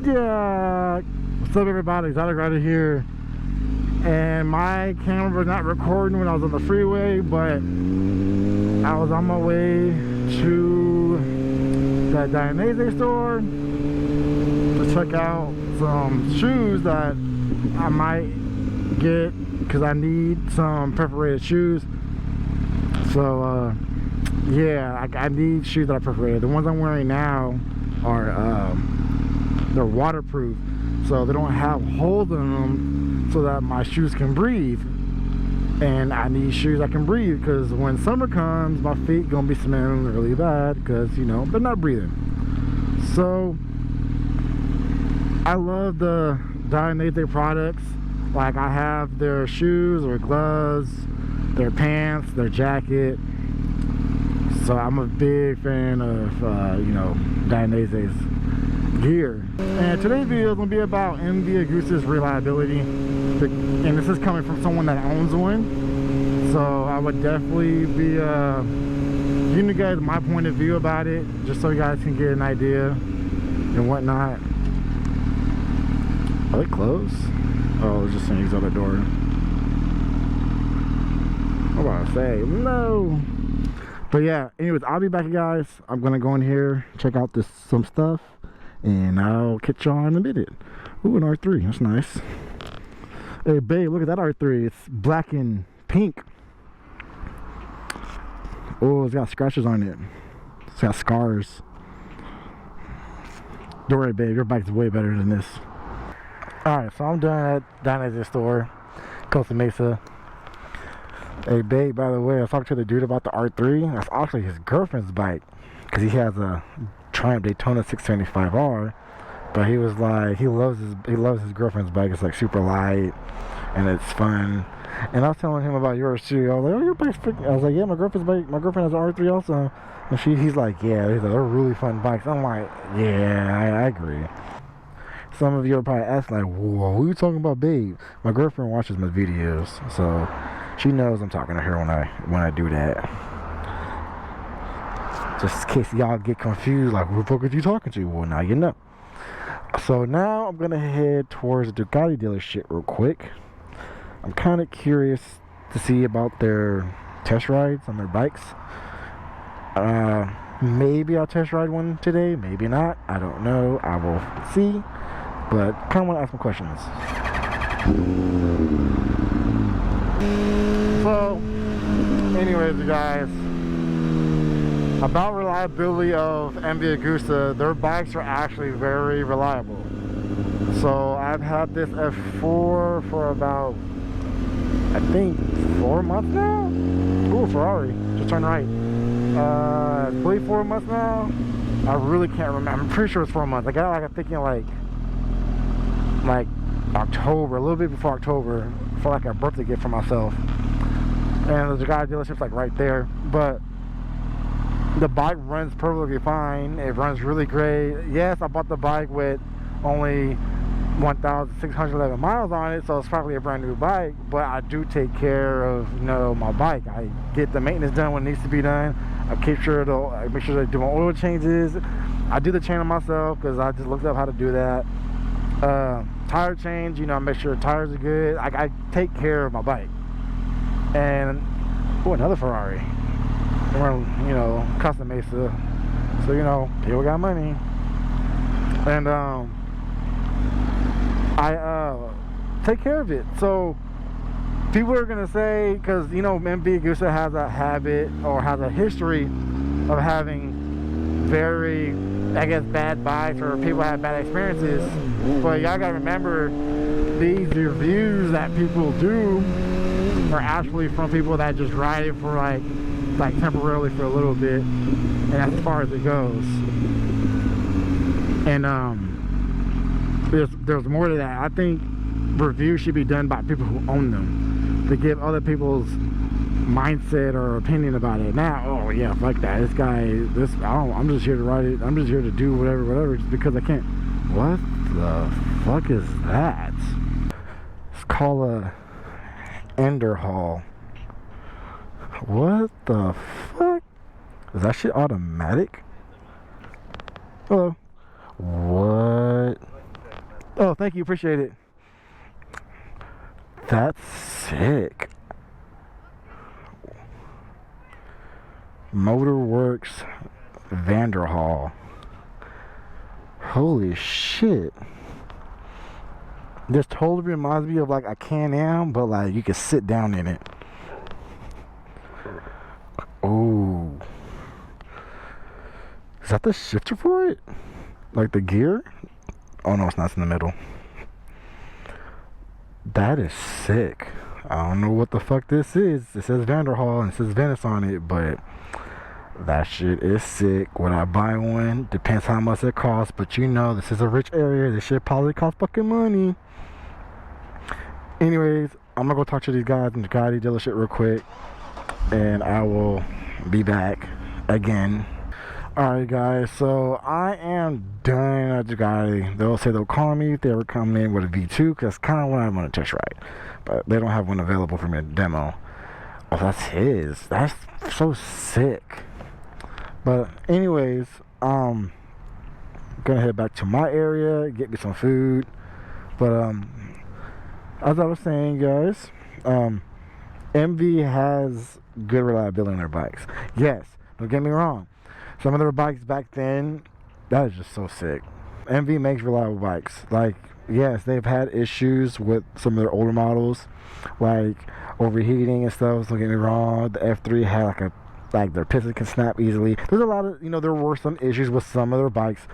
Yeah, what's up everybody, Exotic Rider here. And my camera was not recording when I was on the freeway, but I was on my way to the daawwwggg store to check out some shoes that I might get because I need some perforated shoes. So yeah, I need shoes that are perforated. The ones I'm wearing now are they're waterproof, so they don't have holes in them so that my shoes can breathe. And I need shoes that can breathe because when summer comes, my feet gonna be smelling really bad because, you know, they're not breathing. So I love the daawwwggg products. Like, I have their shoes or gloves, their pants, their jacket. So I'm a big fan of you know, daawwwggg's gear. And today's video is going to be about MV Agusta's reliability. And this is coming from someone that owns one. So I would definitely be giving you guys my point of view about it, just so you guys can get an idea and whatnot. Are they closed? Oh, it's just an exit other door. I'm about to say, no. But yeah, anyways, I'll be back, guys. I'm gonna go in here, check out some stuff, and I'll catch y'all in a minute. Ooh, an R3, that's nice. Hey babe, look at that R3. It's black and pink. Oh, it's got scratches on it. It's got scars. Don't worry, babe, your bike's way better than this. Alright, so I'm done at daawwwggg store, Costa Mesa. Hey babe, by the way, I was talking to the dude about the R3. That's actually his girlfriend's bike, because he has a Triumph Daytona 675R. But he was like, he loves his girlfriend's bike. It's like super light and it's fun. And I was telling him about yours too. I was like, oh, your bike's freaking. I was like, yeah, my girlfriend's bike. My girlfriend has an R3 also. And he's like, yeah, they're really fun bikes. I'm like, yeah, I agree. Some of you are probably asking like, whoa, who are you talking about, babe? My girlfriend watches my videos, so she knows I'm talking to her when I do that. Just in case y'all get confused, like, who the fuck are you talking to? Well, now you know. So now I'm gonna head towards the Ducati dealership real quick. I'm kind of curious to see about their test rides on their bikes. Maybe I'll test ride one today, maybe not. I don't know. I will see. But kind of want to ask some questions. So, anyways, you guys, about reliability of MV Agusta, their bikes are actually very reliable. So I've had this F4 for about, I think, 4 months now. Ooh, Ferrari, just turned right. I believe 4 months now. I really can't remember. I'm pretty sure it's 4 months. I got like, I'm thinking like October, a little bit before October, for like a birthday gift for myself. And the Ducati dealership's like right there. But the bike runs perfectly fine. It runs really great. Yes, I bought the bike with only 1,611 miles on it, so it's probably a brand new bike. But I do take care of, you know, my bike. I get the maintenance done when it needs to be done. I make sure I do my oil changes. I do the chaining myself because I just looked up how to do that. Tire change, you know, I make sure the tires are good. I take care of my bike. And oh, another Ferrari. We're in, you know, Costa Mesa, so you know, people got money. And I take care of it. So people are gonna say, because you know, MV Agusta has a habit or has a history of having very, I guess, bad bikes, or people have bad experiences. But y'all gotta remember, these reviews that people do are actually from people that just ride it for like temporarily for a little bit, and that's as far as it goes. And there's more to that. I think reviews should be done by people who own them, to give other people's mindset or opinion about it. Now, oh yeah, fuck that, this guy, I'm just here to ride it, I'm just here to do whatever just because I can. What the fuck is that? It's called a Ender Hall. What the fuck? Is that shit automatic? Hello. What? Oh, thank you, appreciate it. That's sick. Motorworks Vanderhall. Holy shit. This totally reminds me of like a Can-Am, but like you can sit down in it. Oh. Is that the shifter for it? Like the gear? Oh no, it's not in the middle. That is sick. I don't know what the fuck this is. It says Vanderhall and it says Venice on it, but that shit is sick. Would I buy one? Depends how much it costs, but you know, this is a rich area. This shit probably costs fucking money. Anyways, I'm gonna go talk to these guys in the Ducati dealership real quick, and I will be back again. Alright guys, so I am done at Ducati. They'll say they'll call me if they ever come in with a V2, because that's kind of what I want to test ride. But they don't have one available for me to demo. Oh, that's his. That's so sick. But anyways, gonna head back to my area, get me some food. But as I was saying, guys, MV has good reliability on their bikes. Yes, don't get me wrong. Some of their bikes back then, that is just so sick. MV makes reliable bikes. Like, yes, they've had issues with some of their older models, like overheating and stuff. Don't get me wrong. The F3 had like their piston can snap easily. There's a lot of, there were some issues with some of their bikes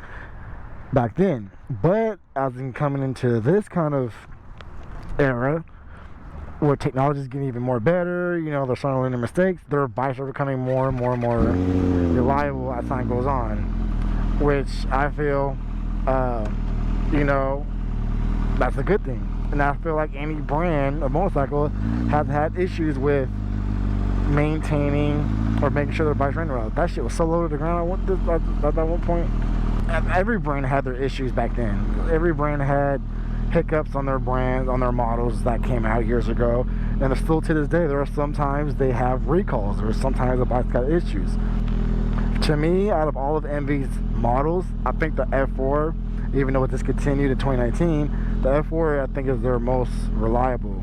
back then. But as in coming into this kind of era, where technology is getting even more better, they're starting to learn their mistakes, their bikes are becoming more and more and more reliable as time goes on, which I feel, that's a good thing. And I feel like any brand of motorcycle has had issues with maintaining or making sure their bikes run well. That shit was so low to the ground at that one point. Every brand had their issues back then. Every brand had hiccups on their brands, on their models that came out years ago, and still to this day there are sometimes they have recalls, or sometimes the bike's got issues. To me, out of all of MV's models, I think the F4, even though it discontinued in 2019, the F4 I think is their most reliable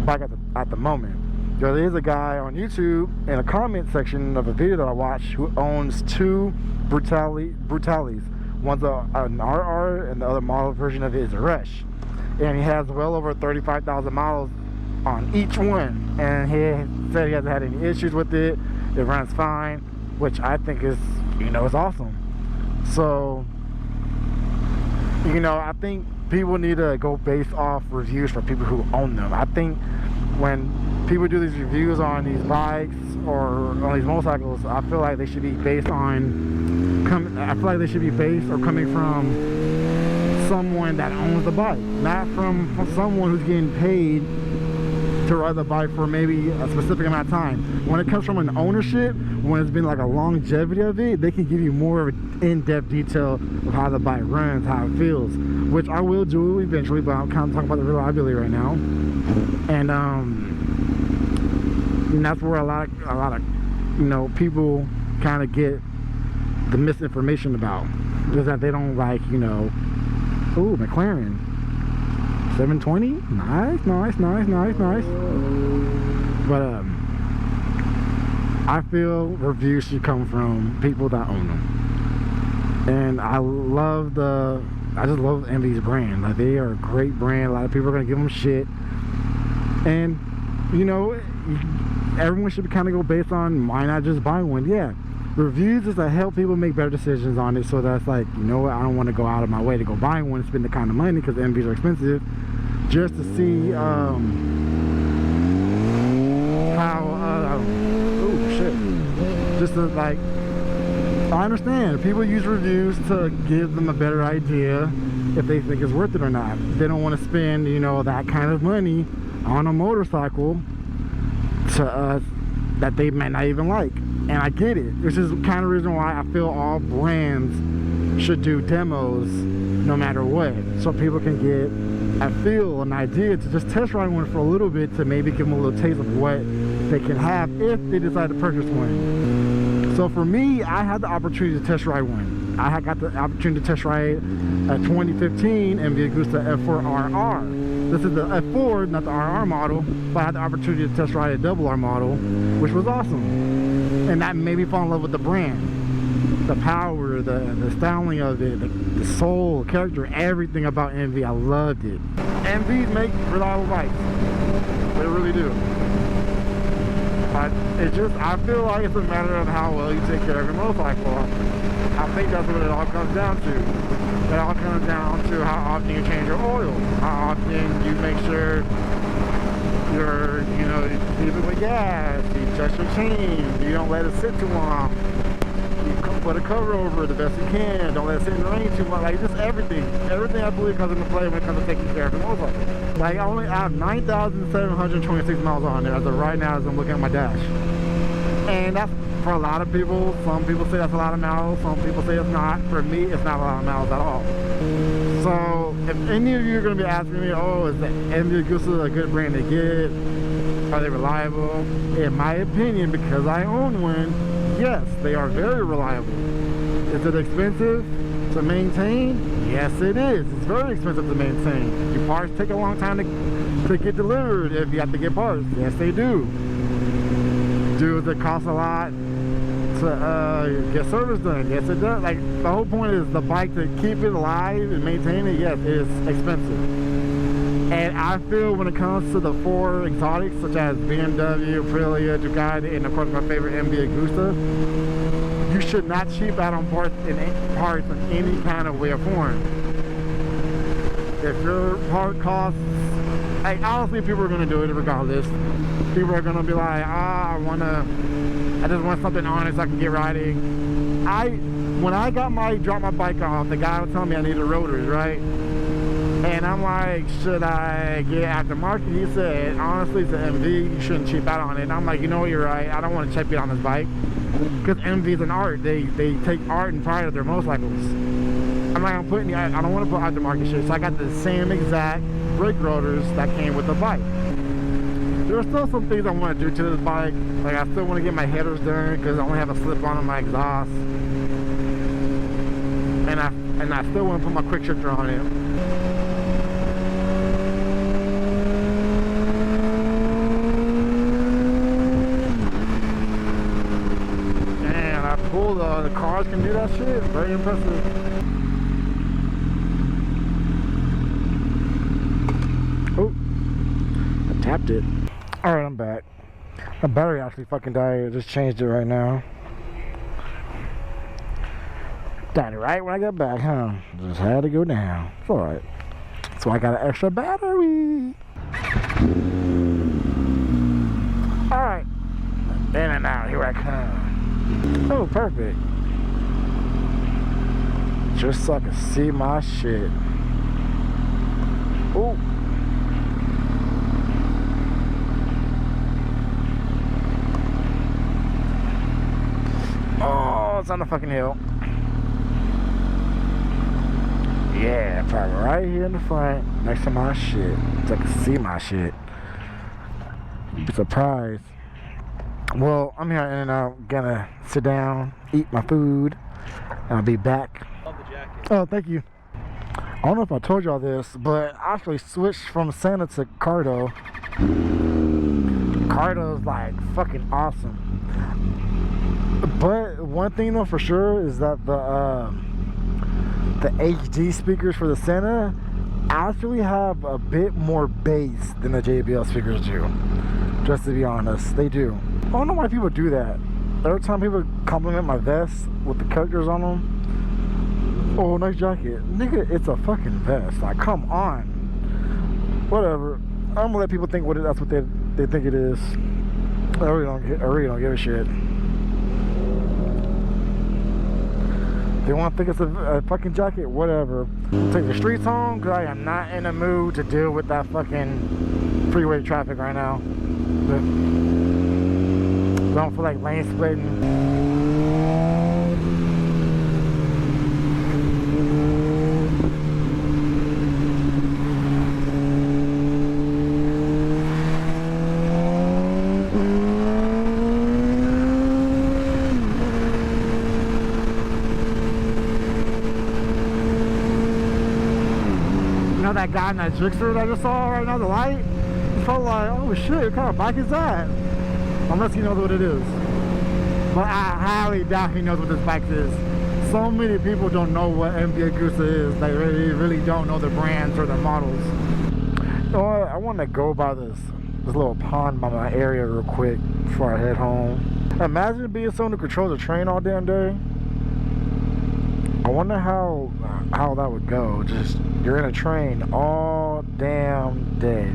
bike at the moment. There is a guy on YouTube in a comment section of a video that I watched who owns two Brutales. One's an RR and the other model version of it is a Rush, and he has well over 35,000 miles on each one, and he said he hasn't had any issues with it. It runs fine, which I think is is awesome. So I think people need to go based off reviews from people who own them. I think when people do these reviews on these bikes or on these motorcycles, I feel like they should be based on coming from someone that owns the bike, not from someone who's getting paid to ride the bike for maybe a specific amount of time. When it comes from an ownership, when it's been like a longevity of it, they can give you more of an in-depth detail of how the bike runs, how it feels, which I will do eventually, but I'm kind of talking about the reliability right now. And that's where a lot of people kind of get the misinformation about, is that they don't like, ooh, McLaren 720, nice. But I feel reviews should come from people that own them. And I just love MV's brand. Like, they are a great brand. A lot of people are gonna give them shit, and everyone should kind of go based on, why not just buy one? Yeah, reviews is to help people make better decisions on it. So that's like, I don't want to go out of my way to go buy one and spend the kind of money, because MVs are expensive, just to see how just to, like, I understand people use reviews to give them a better idea if they think it's worth it or not. They don't want to spend that kind of money on a motorcycle that they might not even like. And I get it. Which is kind of the reason why I feel all brands should do demos no matter what, so people can get a feel, an idea to just test ride one for a little bit, to maybe give them a little taste of what they can have if they decide to purchase one. So for me, I had the opportunity to test ride one, I had got the opportunity to test ride a 2015 MV Agusta F4RR. This is the F4, not the RR model, but I had the opportunity to test ride a double R model, which was awesome. And that made me fall in love with the brand. The power, the styling of it, the soul, character, everything about MV, I loved it. MVs make reliable bikes. They really do. But it's just, I feel like it's a matter of how well you take care of your motorcycle. I think that's what it all comes down to. It all comes down to how often you change your oil, how often you make sure you're, you know, you keep it with gas, you adjust your chain, you don't let it sit too long, you put a cover over it the best you can, don't let it sit in the rain too much, like just everything I believe comes into play when it comes to taking care of your motorcycle. Like I have 9,726 miles on there as of right now as I'm looking at my dash. And that's for a lot of people. Some people say that's a lot of miles, some people say it's not. For me, it's not a lot of miles at all. So if any of you are going to be asking me, oh, is the MV Agusta a good brand to get? Are they reliable? In my opinion, because I own one, yes, they are very reliable. Is it expensive to maintain? Yes, it is. It's very expensive to maintain. Your parts take a long time to get delivered if you have to get parts. Yes, they do. Does it cost a lot to get service done? Yes, it does. Like the whole point is the bike, to keep it alive and maintain it, yes, is expensive. And I feel when it comes to the 4 exotics such as BMW, Aprilia, Ducati, and of course my favorite MV Agusta, you should not cheap out on parts in any kind of way or form. If your part costs, like honestly, people are gonna do it regardless. People are gonna be like, I just want something on it so I can get riding. When I dropped my bike off, the guy was telling me I needed rotors, right? And I'm like, should I get aftermarket? He said, honestly, it's an MV, you shouldn't cheap out on it. And I'm like, you know what, you're right. I don't want to cheap it on this bike. Because MV is an art. They take art and pride of their motorcycles. I'm not gonna put any, I don't want to put aftermarket shit. So I got the same exact brake rotors that came with the bike. There are still some things I want to do to this bike. Like I still want to get my headers done because I only have a slip on my exhaust. And I still want to put my quick shifter on it. Man, I pulled the cars can do that shit. Very impressive. Oh, I tapped it. Alright, I'm back. My battery actually fucking died. I just changed it right now. Died right when I got back, huh? Just had to go down. It's alright. So I got an extra battery. Alright. In and out. Here I come. Oh, perfect. Just so I can see my shit. Oh. Oh, it's on the fucking hill. Yeah, probably right here in the front, next to my shit, so I can see my shit. You'd be surprised. Well, I'm here in and out, gonna sit down, eat my food, and I'll be back. Love the jacket. Oh, thank you. I don't know if I told y'all this, but I actually switched from Santa to Cardo. Cardo's like fucking awesome. But one thing though for sure is that the HD speakers for the Santa actually have a bit more bass than the JBL speakers do. Just to be honest, they do. I don't know why people do that. Every time people compliment my vest with the characters on them, oh, nice jacket. Nigga, it's a fucking vest. Like, come on. Whatever. I'm gonna let people think that's what they think it is. I really don't give a shit. They want to think it's a fucking jacket, whatever. Take the streets home because I am not in the mood to deal with that fucking freeway traffic right now. But don't feel like lane splitting. know that guy in that Trickster that I just saw right now, the light? It's probably like, oh shit, what kind of bike is that? Unless he knows what it is. But I highly doubt he knows what this bike is. So many people don't know what MV Agusta is. They really don't know the brands or the models. You know what? I want to go by this little pond by my area real quick before I head home. Imagine being someone who controls a train all damn day. I wonder how that would go. Just, you're in a train all damn day.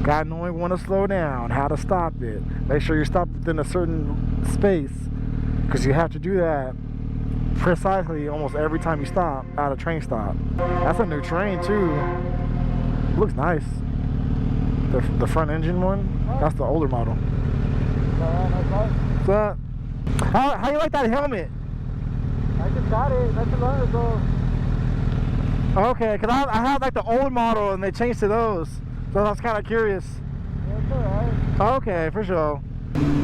God knowing when to slow down, how to stop it. Make sure you stop within a certain space, because you have to do that precisely almost every time you stop at a train stop. That's a new train too. Looks nice. The front engine one, that's the older model. What's up? How you like that helmet? I just got it. That's a lot ago. Okay, because I had like the old model and they changed to those. So I was kind of curious. Yeah, it's alright. Okay, for sure.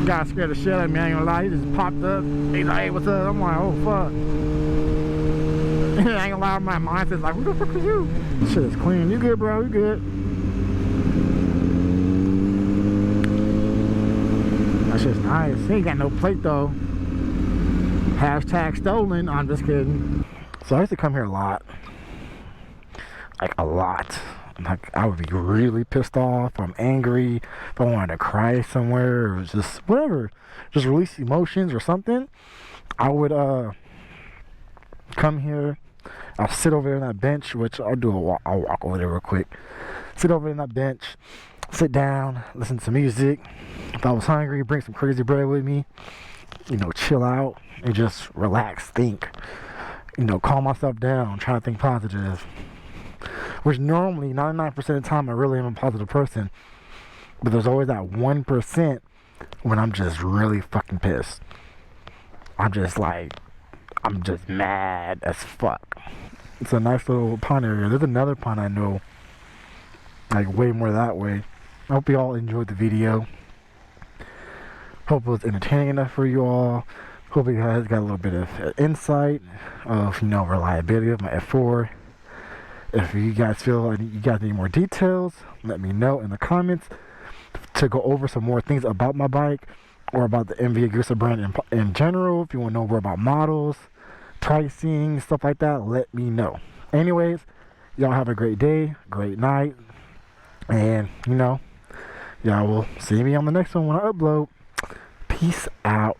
Guy scared the shit out of me, I ain't gonna lie. He just popped up. He's like, hey, what's up? I'm like, oh, fuck. I ain't gonna lie, my mindset's like, who the fuck is you? This shit is clean. You good, bro? You good? That shit's nice. He ain't got no plate, though. Hashtag stolen. I'm just kidding. So I used to come here a lot. Like, a lot. Like, I would be really pissed off. I'm angry. If I wanted to cry somewhere, or just whatever, just release emotions or something, I would come here. I'll sit over there on that bench, which I'll do a walk. I'll walk over there real quick. Sit over in that bench, sit down, listen to music. If I was hungry, bring some crazy bread with me. You know, chill out and just relax, think. You know, calm myself down, try to think positive. Which normally, 99% of the time, I really am a positive person. But there's always that 1% when I'm just really fucking pissed. I'm just mad as fuck. It's a nice little pond area. There's another pond I know, like way more that way. I hope you all enjoyed the video. Hope it was entertaining enough for you all. Hope you guys got a little bit of insight of, you know, reliability of my F4. If you guys feel like you guys need more details, let me know in the comments to go over some more things about my bike or about the MV Agusta brand in general. If you want to know more about models, pricing, stuff like that, let me know. Anyways, y'all have a great day, great night, and, you know, y'all will see me on the next one when I upload. Peace out.